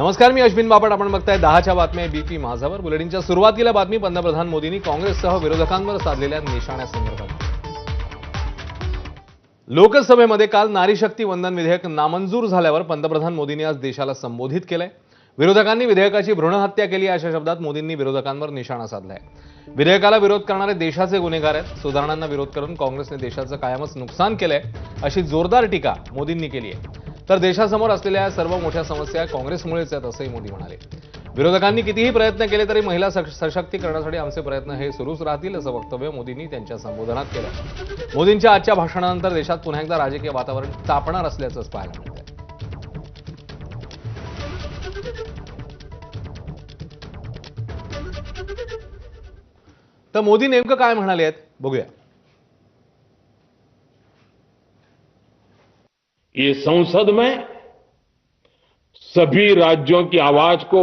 नमस्कार, मी अश्विन बापट. आपण बघताय 10च्या बातम्या बीपी माझावर. बुलेटिनच्या सुरुवातीला बातमी पंतप्रधान मोदींनी काँग्रेससह विरोधकांवर साधलेल्या निशाण्यासंदर्भात. लोकसभेमध्ये काल नारी शक्ती वंदन विधेयक नामंजूर झाल्यावर पंतप्रधान मोदींनी आज देशाला संबोधित केलंय. विरोधकांनी विधेयकाची भ्रूणहत्या केली अशा शब्दात मोदींनी विरोधकांवर निशाणा साधलाय. विधेयकाला विरोध करणारे देशाचे गुन्हेगार आहेत. सुधारणांना विरोध करून काँग्रेसने देशाचं कायमच नुकसान केलंय अशी जोरदार टीका मोदींनी केली आहे. तर देशासमोर असलेल्या सर्व मोठ्या समस्या काँग्रेसमुळेच आहेत असंही मोदी म्हणाले. विरोधकांनी कितीही प्रयत्न केले तरी महिला सशक्तीकरणासाठी आमचे प्रयत्न हे सुरूच राहतील असं वक्तव्य मोदींनी त्यांच्या संबोधनात केलं. मोदींच्या आजच्या भाषणानंतर देशात पुन्हा एकदा राजकीय वातावरण तापणार असल्याचंच पाहायला मिळतंय. तर मोदी नेमकं काय म्हणाले आहेत बघूया. ये संसद में सभी राज्यों की आवाज को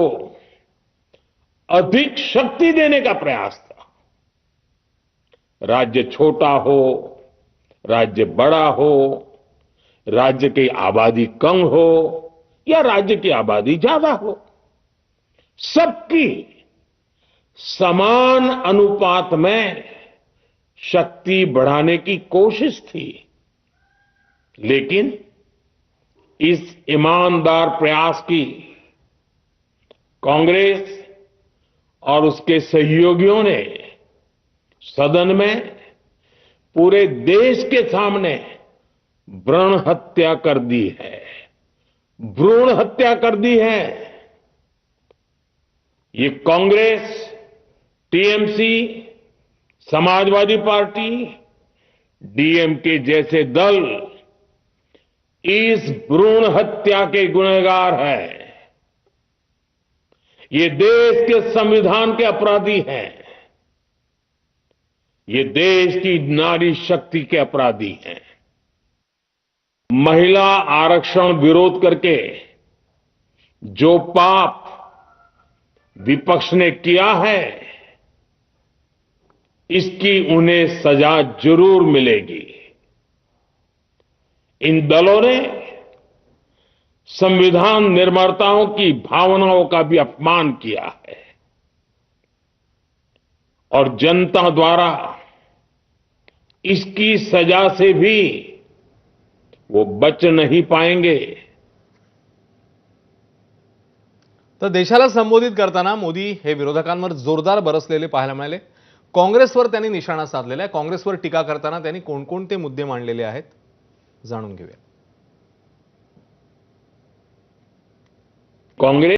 अधिक शक्ति देने का प्रयास था. राज्य छोटा हो, राज्य बड़ा हो, राज्य की आबादी कम हो या राज्य की आबादी ज्यादा हो, सबकी समान अनुपात में शक्ति बढ़ाने की कोशिश थी. लेकिन इस ईमानदार प्रयास की कांग्रेस और उसके सहयोगियों ने सदन में पूरे देश के सामने भ्रूण हत्या कर दी है. भ्रूण हत्या कर दी है. ये Congress, TMC, Samajwadi party, DMK जैसे दल इस भ्रूण हत्या के गुनहगार हैं. ये देश के संविधान के अपराधी हैं. ये देश की नारी शक्ति के अपराधी हैं. महिला आरक्षण विरोध करके जो पाप विपक्ष ने किया है, इसकी उन्हें सजा जरूर मिलेगी. इन दलों ने संविधान निर्माताओं की भावनाओं का भी अपमान किया है और जनता द्वारा इसकी सजा से भी वो बच नहीं पाएंगे. तर देशाला संबोधित करताना मोदी हे विरोधकांवर जोरदार बरसलेले पाहायला मिळाले. काँग्रेसवर त्यांनी निशाणा साधलेला आहे. काँग्रेसवर टीका करताना त्यांनी कोणकोणते मुद्दे मांडलेले आहेत जाणून घेऊया. कांग्रेस